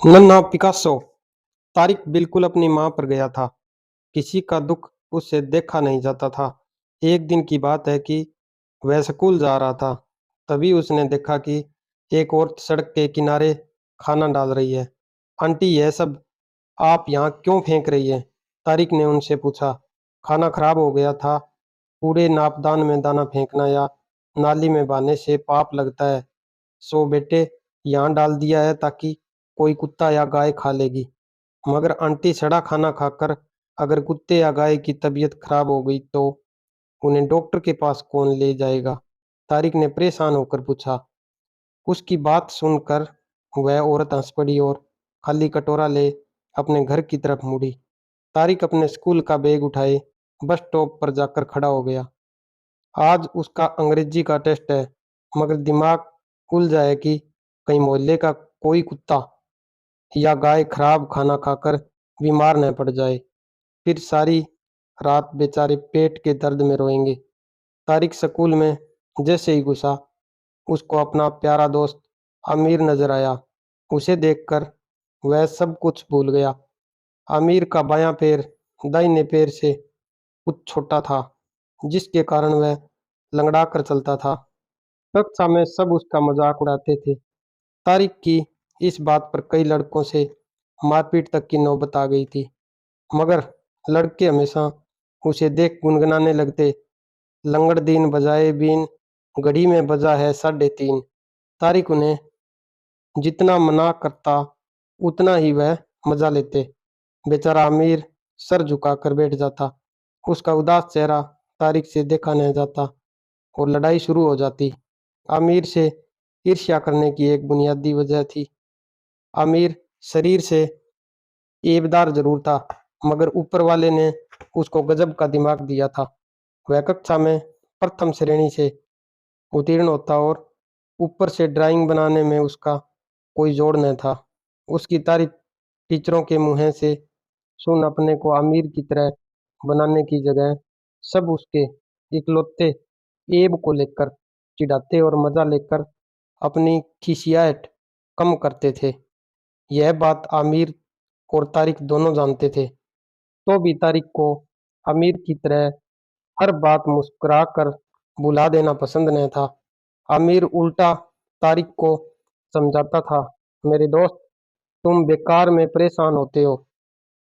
नन्हा पिकासो। तारिक बिल्कुल अपनी माँ पर गया था। किसी का दुख उससे देखा नहीं जाता था। एक दिन की बात है कि वह स्कूल जा रहा था। तभी उसने देखा कि एक औरत सड़क के किनारे खाना डाल रही है। आंटी, यह सब आप यहाँ क्यों फेंक रही है? तारिक ने उनसे पूछा। खाना खराब हो गया था। कूड़े नापदान में दाना फेंकना या नाली में बहाने से पाप लगता है। सो बेटे, यहाँ डाल दिया है ताकि कोई कुत्ता या गाय खा लेगी। मगर आंटी, सड़ा खाना खाकर अगर कुत्ते या गाय की तबीयत खराब हो गई तो उन्हें डॉक्टर के पास कौन ले जाएगा? तारिक ने परेशान होकर पूछा। उसकी बात सुनकर वह औरत हंस पड़ी और खाली कटोरा ले अपने घर की तरफ मुड़ी। तारिक अपने स्कूल का बैग उठाए बस स्टॉप पर जाकर खड़ा हो गया। आज उसका अंग्रेजी का टेस्ट है, मगर दिमाग उलझा है कि कहीं मोहल्ले का कोई कुत्ता या गाय खराब खाना खाकर बीमार न पड़ जाए। फिर सारी रात बेचारे पेट के दर्द में रोएंगे। तारिक स्कूल में जैसे ही घुसा, उसको अपना प्यारा दोस्त आमिर नजर आया। उसे देखकर वह सब कुछ भूल गया। आमिर का बायां पैर दाहिने पैर से कुछ छोटा था, जिसके कारण वह लंगड़ा कर चलता था। कक्षा में सब उसका मजाक उड़ाते थे। तारिक की इस बात पर कई लड़कों से मारपीट तक की नौबत आ गई थी, मगर लड़के हमेशा उसे देख गुनगुनाने लगते। लंगड़ दीन बजाए बीन, घड़ी में बजा है 3:30। तारिक उन्हें जितना मना करता उतना ही वह मजा लेते। बेचारा अमीर सर झुकाकर बैठ जाता। उसका उदास चेहरा तारिक से देखा नहीं जाता और लड़ाई शुरू हो जाती। अमीर से ईर्ष्या करने की एक बुनियादी वजह थी। अमीर शरीर से ऐबदार जरूर था, मगर ऊपर वाले ने उसको गजब का दिमाग दिया था। वह कक्षा में प्रथम श्रेणी से उत्तीर्ण होता और ऊपर से ड्राइंग बनाने में उसका कोई जोड़ न था। उसकी तारीफ टीचरों के मुंह से सुन अपने को अमीर की तरह बनाने की जगह सब उसके इकलौते ऐब को लेकर चिढ़ाते और मजा लेकर अपनी खिसियाहट कम करते थे। यह बात आमिर और तारिक दोनों जानते थे। तो भी तारिक को आमिर की तरह हर बात मुस्कुराकर भुला देना पसंद नहीं था। आमिर उल्टा तारिक को समझाता था। मेरे दोस्त, तुम बेकार में परेशान होते हो।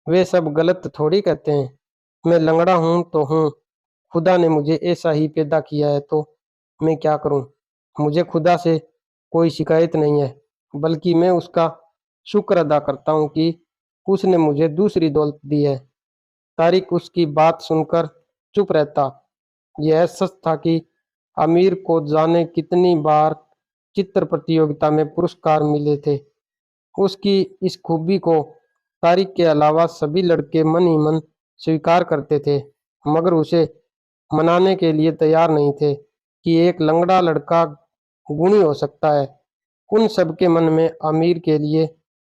वे सब गलत थोड़ी कहते हैं। मैं लंगड़ा हूं तो हूं। खुदा ने मुझे ऐसा ही पैदा किया है तो मैं क्या करूं? मुझे खुदा से कोई शिकायत नहीं है, बल्कि मैं उसका शुक्र अदा करता हूं कि उसने मुझे दूसरी दौलत दी है। तारिक उसकी बात सुनकर चुप रहता। यह सच था कि आमिर को जाने कितनी बार चित्र प्रतियोगिता में पुरस्कार मिले थे। उसकी इस खूबी को तारिक के अलावा सभी लड़के मन ही मन स्वीकार करते थे, मगर उसे मनाने के लिए तैयार नहीं थे कि एक लंगड़ा लड़का गुणी हो सकता है। उन सबके मन में आमिर के लिए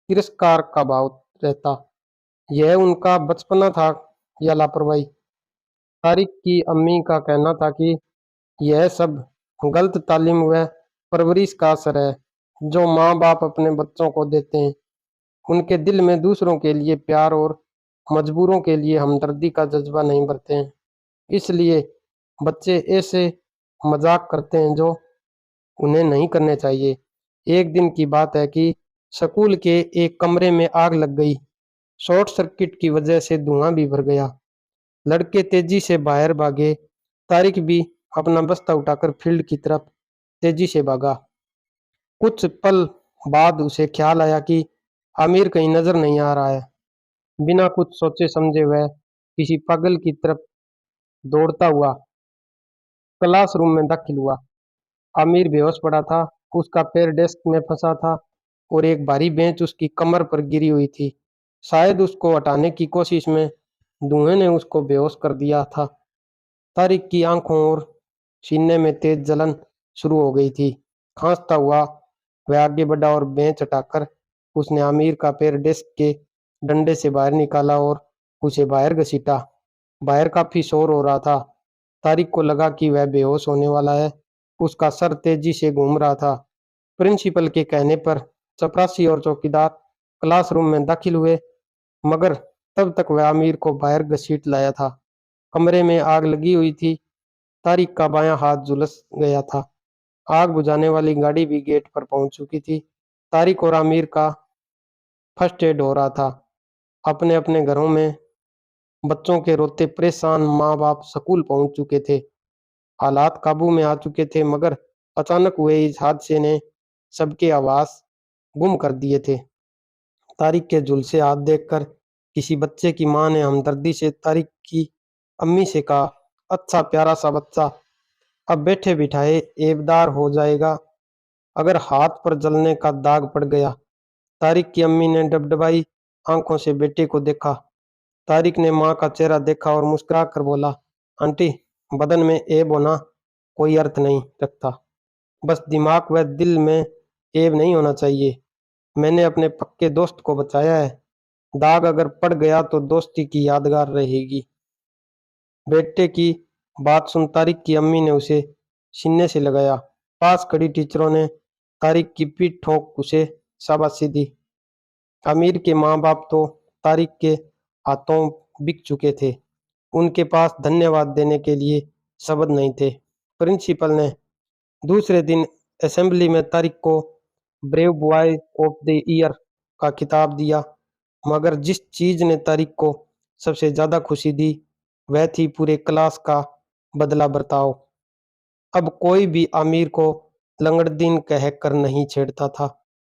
तिरस्कार का भाव रहता। यह उनका बचपना था या लापरवाही? तारिक की अम्मी का कहना था कि यह सब गलत तालीम व परवरिश का असर है जो माँ बाप अपने बच्चों को देते हैं। उनके दिल में दूसरों के लिए प्यार और मजबूरों के लिए हमदर्दी का जज्बा नहीं भरते हैं। इसलिए बच्चे ऐसे मजाक करते हैं जो उन्हें नहीं करने चाहिए। एक दिन की बात है कि स्कूल के एक कमरे में आग लग गई। शॉर्ट सर्किट की वजह से धुआं भी भर गया। लड़के तेजी से बाहर भागे। तारिक भी अपना बस्ता उठाकर फील्ड की तरफ तेजी से भागा। कुछ पल बाद उसे ख्याल आया कि आमिर कहीं नजर नहीं आ रहा है। बिना कुछ सोचे समझे वह किसी पागल की तरफ दौड़ता हुआ क्लासरूम में दाखिल हुआ। आमिर बेहोश पड़ा था। उसका पैर डेस्क में फंसा था और एक भारी बेंच उसकी कमर पर गिरी हुई थी। शायद उसको हटाने की कोशिश में धुएं ने उसको बेहोश कर दिया था। तारिक की आंखों और सीने में तेज जलन शुरू हो गई थी। खांसता हुआ वह आगे बढ़ा और बेंच हटाकर उसने आमिर का पैर डेस्क के डंडे से बाहर निकाला और उसे बाहर घसीटा। बाहर काफी शोर हो रहा था। तारिक को लगा कि वह बेहोश होने वाला है। उसका सर तेजी से घूम रहा था। प्रिंसिपल के कहने पर चपरासी और चौकीदार क्लासरूम में दाखिल हुए, मगर तब तक वह आमिर को बाहर घसीट लाया था। कमरे में आग लगी हुई थी। तारिक का बायां हाथ झुलस गया था। आग बुझाने वाली गाड़ी भी गेट पर पहुंच चुकी थी। तारिक और आमिर का फर्स्ट एड हो रहा था। अपने अपने घरों में बच्चों के रोते परेशान माँ बाप स्कूल पहुंच चुके थे। हालात काबू में आ चुके थे, मगर अचानक हुए इस हादसे ने सबके आवाज गुम कर दिए थे। तारिक के झुलसे हाथ देखकर किसी बच्चे की माँ ने हमदर्दी से तारिक की अम्मी से कहा, अच्छा प्यारा सा बच्चा, अब बैठे बिठाए एबदार हो जाएगा अगर हाथ पर जलने का दाग पड़ गया। तारिक की अम्मी ने डबडबाई आंखों से बेटे को देखा। तारिक ने माँ का चेहरा देखा और मुस्कुरा कर बोला, आंटी, बदन में ऐब होना कोई अर्थ नहीं रखता, बस दिमाग व दिल में ऐब नहीं होना चाहिए। मैंने अपने पक्के दोस्त को बचाया है। दाग अगर पड़ गया तो दोस्ती की यादगार रहेगी। बेटे की बात सुन तारिक की अम्मी ने उसे सीने से लगाया। पास खड़ी टीचरों ने तारिक की पीठ ठोक उसे शाबाशी दी। आमिर के माँ बाप तो तारिक के हाथों बिक चुके थे। उनके पास धन्यवाद देने के लिए शब्द नहीं थे। प्रिंसिपल ने दूसरे दिन असेंबली में तारिक को brave boy of the year का खिताब दिया, मगर जिस चीज ने तारिक को सबसे ज्यादा खुशी दी वह थी पूरे क्लास का बदला बर्ताव। अब कोई भी आमिर को लंगड़दीन कह कर नहीं छेड़ता था,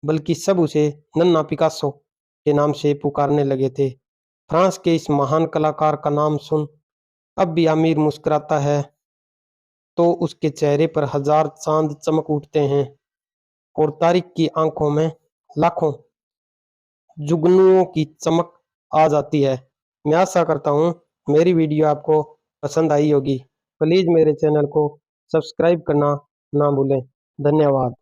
बल्कि सब उसे नन्ना पिकासो के नाम से पुकारने लगे थे। फ्रांस के इस महान कलाकार का नाम सुन अब भी आमिर मुस्कुराता है तो उसके चेहरे पर हजार चांद चमक उठते हैं और तारिक की आंखों में लाखों जुगनुओं की चमक आ जाती है। मैं आशा करता हूँ मेरी वीडियो आपको पसंद आई होगी। प्लीज मेरे चैनल को सब्सक्राइब करना ना भूलें। धन्यवाद।